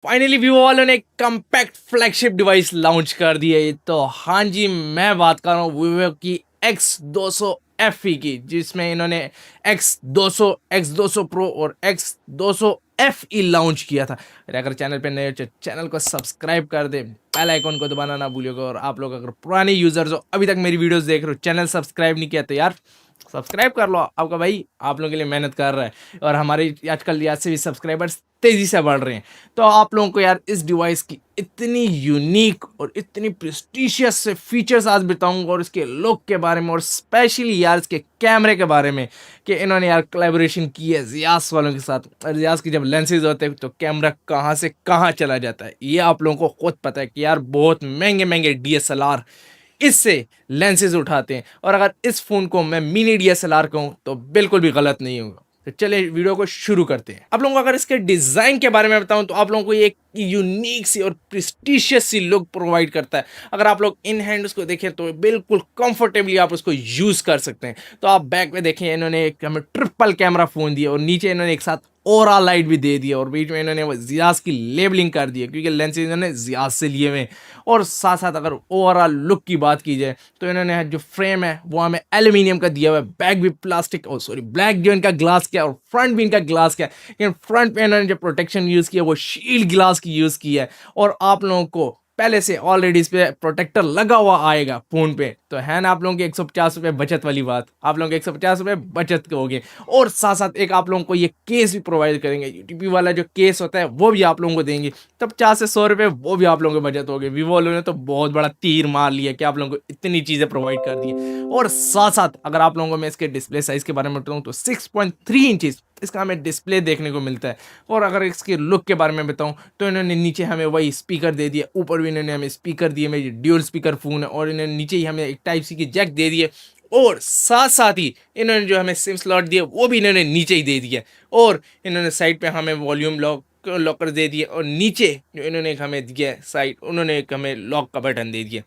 Finally Vivo वालों ने एक कम्पैक्ट फ्लैगशिप डिवाइस लॉन्च कर दी है। तो हाँ जी, मैं बात कर रहा हूँ वीवो की X200 FE की, जिसमें इन्होंने X200, X200 प्रो और X200 FE लॉन्च किया था। अगर चैनल पे नए हो तो चैनल को सब्सक्राइब कर दे, बेल आइकॉन को दबाना ना भूलिएगा। और आप लोग अगर पुराने यूजर्स हो, अभी तक मेरी वीडियोस देख रहे हो, चैनल सब्सक्राइब नहीं किया तो यार सब्सक्राइब कर लो। आपका भाई आप लोगों के लिए मेहनत कर रहा है और हमारे आजकल याद से भी सब्सक्राइबर्स तेजी से बढ़ रहे हैं। तो आप लोगों को यार इस डिवाइस की इतनी यूनिक और इतनी प्रेस्टिशियस से फीचर्स आज बताऊंगा, और इसके लुक के बारे में, और स्पेशली यार इसके कैमरे के बारे में कि इन्होंने यार कोलैबोरेशन की है ज़ियास वालों के साथ। और ज़ियास की जब लेंसेज होते हैं तो कैमरा कहाँ से कहाँ चला जाता है, ये आप लोगों को खुद पता है कि यार बहुत महंगे महंगे DSLR इससे लेंसेज उठाते हैं। और अगर इस फ़ोन को मैं मिनी DSLR कहूँ तो बिल्कुल भी गलत नहीं होगा। तो चलिए वीडियो को शुरू करते हैं। आप लोगों को अगर इसके डिज़ाइन के बारे में बताऊं तो आप लोगों को ये एक यूनिक सी और प्रेस्टिशियस सी लुक प्रोवाइड करता है। अगर आप लोग इन हैंड उसको देखें तो बिल्कुल कंफर्टेबली आप उसको यूज़ कर सकते हैं। तो आप बैक में देखें, इन्होंने एक हमें ट्रिपल कैमरा फ़ोन दिया और नीचे इन्होंने एक साथ ओरा लाइट भी दे दिया, और बीच में इन्होंने वो ज़ियास की लेबलिंग कर दी है क्योंकि लेंसेज इन्होंने ज़ियास से लिए हुए हैं। और साथ साथ अगर ओवरऑल लुक की बात की जाए तो इन्होंने जो फ्रेम है वो हमें एल्यूमिनियम का दिया हुआ है, बैक भी प्लास्टिक, और सॉरी ब्लैक जो इनका ग्लास क्या और फ्रंट भी इनका ग्लास क्या, लेकिन फ्रंट पे इन्होंने जो प्रोटेक्शन यूज़ किया वो शील्ड ग्लास की यूज़ की है। और आप लोगों को पहले से ऑलरेडी इस पे प्रोटेक्टर लगा हुआ आएगा फ़ोन पे, तो है ना आप लोगों की 150 रुपये बचत वाली बात, आप लोगों के 150 रुपये बचत होगे। और साथ साथ एक आप लोगों को ये केस भी प्रोवाइड करेंगे, यूटीपी वाला जो केस होता है वो भी आप लोगों को देंगे। तो 50 से 100 रुपये वो भी आप लोगों को बचत होगी। वीवो वालों ने तो बहुत बड़ा तीर मार लिया कि आप लोगों को इतनी चीज़ें प्रोवाइड कर दी। और साथ साथ अगर आप लोगों को मैं इसके डिस्प्ले साइज़ के बारे में बताऊँ तो 6.3 इंचज़ इसका हमें डिस्प्ले देखने को मिलता है। और अगर इसके लुक के बारे में बताऊं तो इन्होंने नीचे हमें वही स्पीकर दे दिया, ऊपर भी इन्होंने हमें स्पीकर दिए, मेरी ड्यूल स्पीकर फ़ोन है, और इन्होंने नीचे ही हमें एक टाइप सी की जैक दे दी है। और साथ साथ ही इन्होंने जो हमें सिम स्लॉट दिया वो भी इन्होंने नीचे ही दे दिया। और इन्होंने साइड पे हमें वॉल्यूम लॉकर दे दिए, और नीचे जो इन्होंने एक हमें दिया साइड, उन्होंने एक हमें लॉक का बटन दे दिया।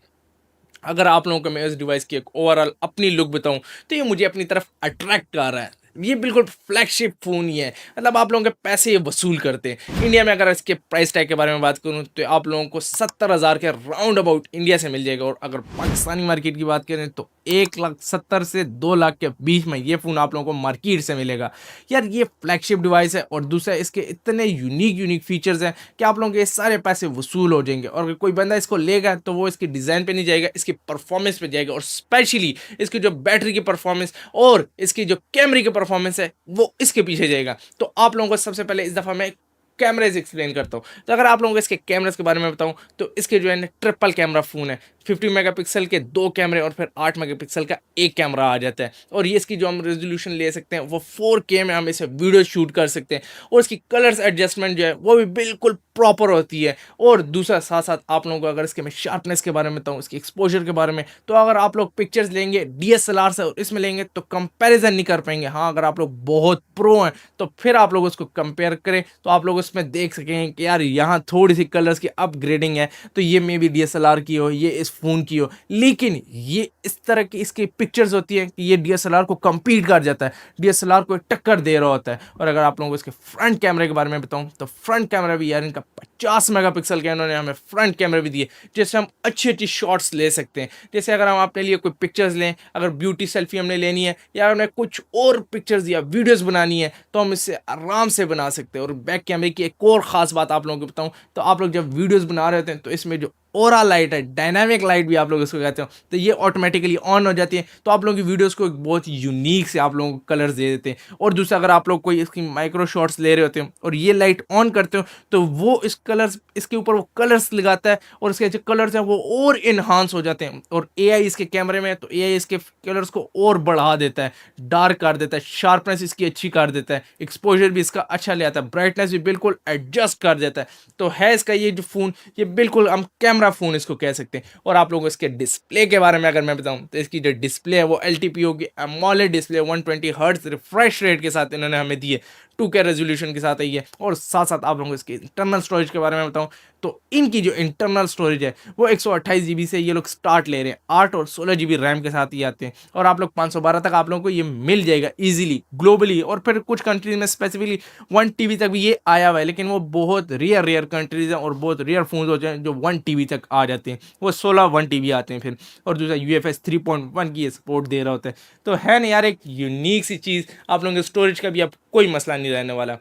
अगर आप लोगों को मैं इस डिवाइस की एक ओवरऑल अपनी लुक बताऊं तो ये मुझे अपनी तरफ अट्रैक्ट कर रहा है। ये बिल्कुल फ्लैगशिप फ़ोन ही है, मतलब आप लोगों के पैसे ये वसूल करते हैं। इंडिया में अगर इसके प्राइस टैग के बारे में बात करूं तो आप लोगों को 70,000 के राउंड अबाउट इंडिया से मिल जाएगा। और अगर पाकिस्तानी मार्केट की बात करें तो 1,70,000 से 2 लाख के बीच में ये फ़ोन आप लोगों को मार्केट से मिलेगा। यार ये फ्लैगशिप डिवाइस है, और दूसरा इसके इतने यूनिक फ़ीचर्स हैं कि आप लोगों के सारे पैसे वसूल हो जाएंगे। और अगर कोई बंदा इसको लेगा तो वो इसके डिज़ाइन पे नहीं जाएगा, इसकी परफॉर्मेंस पे जाएगा। और स्पेशली इसकी जो बैटरी की परफॉर्मेंस और इसकी जो कैमरे की परफॉर्मेंस है वो इसके पीछे जाएगा। तो आप लोगों को सबसे पहले इस दफ़ा मैं कैमरेज एक्सप्लेन करता हूँ। तो अगर आप लोगों को इसके कैमरास के बारे में बताऊँ तो इसके जो है ना ट्रिपल कैमरा फ़ोन है, 50 मेगापिक्सल के 2 कैमरे और फिर 8 मेगापिक्सल का एक कैमरा आ जाता है। और ये इसकी जो हम रेजोल्यूशन ले सकते हैं वो 4K में हम इसे वीडियो शूट कर सकते हैं। और इसकी कलर्स एडजस्टमेंट जो है वो भी बिल्कुल प्रॉपर होती है। और दूसरा साथ साथ आप लोगों को अगर इसके मैं शार्पनेस के बारे में बताऊँ, इसकी एक्सपोजर के बारे में, तो अगर आप लोग पिक्चर्स लेंगे DSLR से और इसमें लेंगे तो कंपैरिजन नहीं कर पाएंगे। हाँ, अगर आप लोग बहुत प्रो हैं तो फिर आप लोग उसको कंपेयर करें तो आप लोग उसमें देख सकेंगे कि यार यहाँ थोड़ी सी कलर्स की अपग्रेडिंग है, तो ये मे बी DSLR की हो, ये इस फ़ोन की हो, लेकिन ये इस तरह की इसकी पिक्चर्स होती है कि ये DSLR को compete कर जाता है, DSLR को टक्कर दे रहा होता है। और अगर आप लोगों को इसके फ्रंट कैमरे के बारे में बताऊं तो फ्रंट कैमरा भी यार इनका 50 मेगापिक्सल का इन्होंने हमें फ्रंट कैमरे भी दिए, जिससे हम अच्छी अच्छी शॉट्स ले सकते हैं। जैसे अगर हम अपने लिए कोई पिक्चर्स लें, अगर ब्यूटी सेल्फी हमने लेनी है या हमें कुछ और पिक्चर्स या वीडियोस बनानी है तो हम इससे आराम से बना सकते हैं। और बैक कैमरे की एक और ख़ास बात आप लोगों को बताऊं तो आप लोग जब वीडियोस बना रहे होते हैं तो इसमें जो ओरा लाइट है, डायनामिक लाइट भी आप लोग इसको कहते हो, तो ये ऑटोमेटिकली ऑन हो जाती है। तो आप लोगों की वीडियोस को एक बहुत यूनिक से आप लोगों को कलर्स दे देते हैं। और दूसरा अगर आप लोग कोई इसकी माइक्रो शॉट्स ले रहे होते हो और ये लाइट ऑन करते हो तो वो इस कलर्स इसके ऊपर वो कलर्स लगाता है, और इसके जो कलर्स हैं वो और इन्हांस हो जाते हैं। और एआई इसके कैमरे में है तो एआई इसके कलर्स को और बढ़ा देता है, डार्क कर देता है, शार्पनेस इसकी अच्छी कर देता है, एक्सपोजर भी इसका अच्छा ले आता है, ब्राइटनेस भी बिल्कुल एडजस्ट कर देता है। तो है इसका ये जो फ़ोन, ये बिल्कुल हम कैमरा फ़ोन इसको कह सकते हैं। और आप लोगों को इसके डिस्प्ले के बारे में अगर मैं बताऊं तो इसकी जो डिस्प्ले है वो LTPO की AMOLED display 120 hertz refresh rate के साथ इन्होंने हमें दी है, 2K रेजोल्यूशन के साथ आई है। और साथ साथ आप लोगों को इसके इंटरनल स्टोरेज के बारे में बताऊं तो इनकी जो इंटरनल स्टोरेज है वो 128 GB से ये लोग स्टार्ट ले रहे हैं, 8 और 16 GB रैम के साथ ही आते हैं, और आप लोग 512 तक आप लोगों को ये मिल जाएगा इजीली ग्लोबली। और फिर कुछ कंट्रीज में स्पेसिफिकली 1 TB तक भी ये आया हुआ है, लेकिन वो बहुत रेयर कंट्रीज हैं और बहुत रेयर फोन होते हैं जो 1 TB तक आ जाते हैं, वो 16 1 TB आते हैं फिर। और दूसरा UFS 3.1 की सपोर्ट दे रहा होता है। तो है ना यार, एक यूनिक सी चीज़, आप लोगों के स्टोरेज का भी अब कोई मसला नहीं रहने वाला।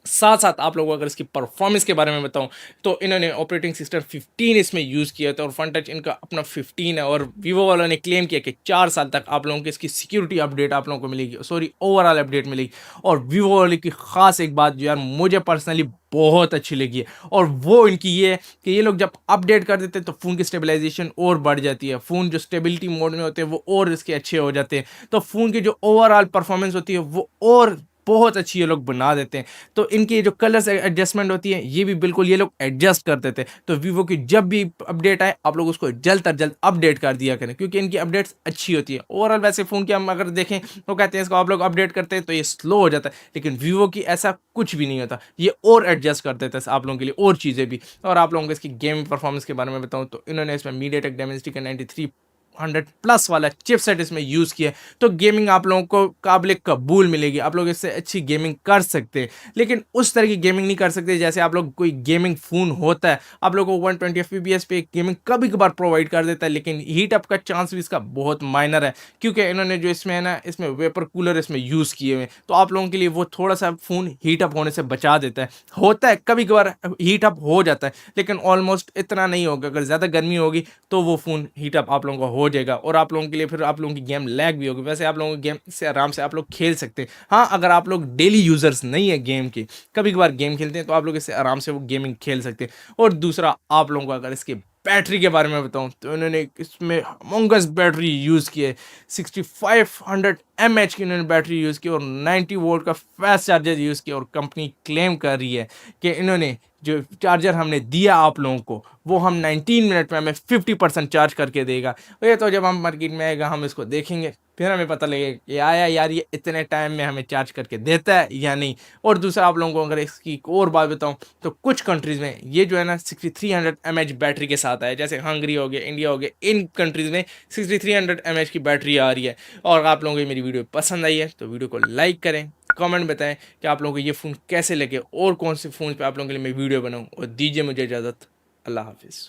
साथ साथ आप लोगों को अगर इसकी परफॉर्मेंस के बारे में बताऊं, तो इन्होंने ऑपरेटिंग सिस्टम 15 इसमें यूज़ किया था, और फ्रंट टच इनका अपना 15 है। और वीवो वालों ने क्लेम किया कि 4 साल तक आप लोगों को इसकी सिक्योरिटी अपडेट आप लोगों को मिलेगी, सॉरी ओवरऑल अपडेट मिलेगी। और वीवो वाले की खास एक बात जो यार मुझे पर्सनली बहुत अच्छी लगी है, और वो इनकी ये है कि ये लोग जब अपडेट कर देते हैं तो फ़ोन की स्टेबलाइजेशन और बढ़ जाती है, फ़ोन जो स्टेबिलिटी मोड में होते हैं वो और इसके अच्छे हो जाते हैं, तो फ़ोन की जो ओवरऑल परफॉर्मेंस होती है वो और बहुत अच्छी ये लोग बना देते हैं। तो इनकी जो कलर्स एडजस्टमेंट होती है ये भी बिल्कुल ये लोग एडजस्ट कर देते हैं। तो वीवो की जब भी अपडेट आए आप लोग उसको जल्द से जल्द अपडेट कर दिया करें, क्योंकि इनकी अपडेट्स अच्छी होती है। ओवरऑल वैसे फ़ोन की हम अगर देखें तो कहते हैं इसको आप लोग अपडेट करते हैं तो ये स्लो हो जाता है, लेकिन वीवो की ऐसा कुछ भी नहीं होता, ये और एडजस्ट कर देता है आप लोगों के लिए और चीज़ें भी। और आप लोगों को इसकी गेमिंग परफॉर्मेंस के बारे में बताऊँ तो इन्होंने इसमें मीडियाटेक डायमेंसिटी 9300+ वाला चिपसेट इसमें यूज़ किया है, तो गेमिंग आप लोगों को काबिल कबूल मिलेगी, आप लोग इससे अच्छी गेमिंग कर सकते हैं। लेकिन उस तरह की गेमिंग नहीं कर सकते जैसे आप लोग कोई गेमिंग फ़ोन होता है आप लोगों को 120 FPS पे गेमिंग कभी कभार प्रोवाइड कर देता है, लेकिन हीट अप का चांस भी इसका बहुत माइनर है, क्योंकि इन्होंने जो इसमें है ना, इसमें वेपर कूलर इसमें यूज़ किए हुए हैं, तो आप लोगों के लिए वो थोड़ा सा फ़ोन हीट अप होने से बचा देता है। होता है कभी कभार हीट अप हो जाता है, लेकिन ऑलमोस्ट इतना नहीं होगा। अगर ज़्यादा गर्मी होगी तो वो फ़ोन हीट अप आप लोगों को हो जाएगा, और आप लोगों के लिए फिर आप लोगों की गेम लैग भी होगी। वैसे आप लोगों की गेम से आराम से आप लोग खेल सकते हैं। हाँ, अगर आप लोग डेली यूज़र्स नहीं है गेम के, कभी कभार गेम खेलते हैं, तो आप लोग इससे आराम से वो गेमिंग खेल सकते हैं। और दूसरा आप लोगों को अगर इसके बैटरी के बारे में बताऊं तो इन्होंने इसमें हम्बंगस बैटरी यूज़ की है, 6500 mAh की इन्होंने बैटरी यूज़ की, और 90 वोल्ट का फास्ट चार्जर यूज़ किया। और कंपनी क्लेम कर रही है कि इन्होंने जो चार्जर हमने दिया आप लोगों को वो हम 19 मिनट में हमें 50% चार्ज करके देगा। और ये तो जब हम मार्केट में आएगा हम इसको देखेंगे, फिर हमें पता लगेगा कि आया यार ये इतने टाइम में हमें चार्ज करके देता है या नहीं। और दूसरा आप लोगों को अगर इसकी एक और बात बताऊं तो कुछ कंट्रीज़ में ये जो है ना 6300 mAh बैटरी के साथ आया, जैसे हंगरी हो गया, इंडिया हो गया, इन कंट्रीज़ में 6300 mAh की बैटरी आ रही है। और आप लोगों को मेरी वीडियो पसंद आई है तो वीडियो को लाइक करें, कमेंट बताएं कि आप लोगों को ये फ़ोन कैसे लगे और कौन से फ़ोन पे आप लोगों के लिए मैं वीडियो बनाऊं, और दीजिए मुझे इजाज़त। अल्लाह हाफिज़।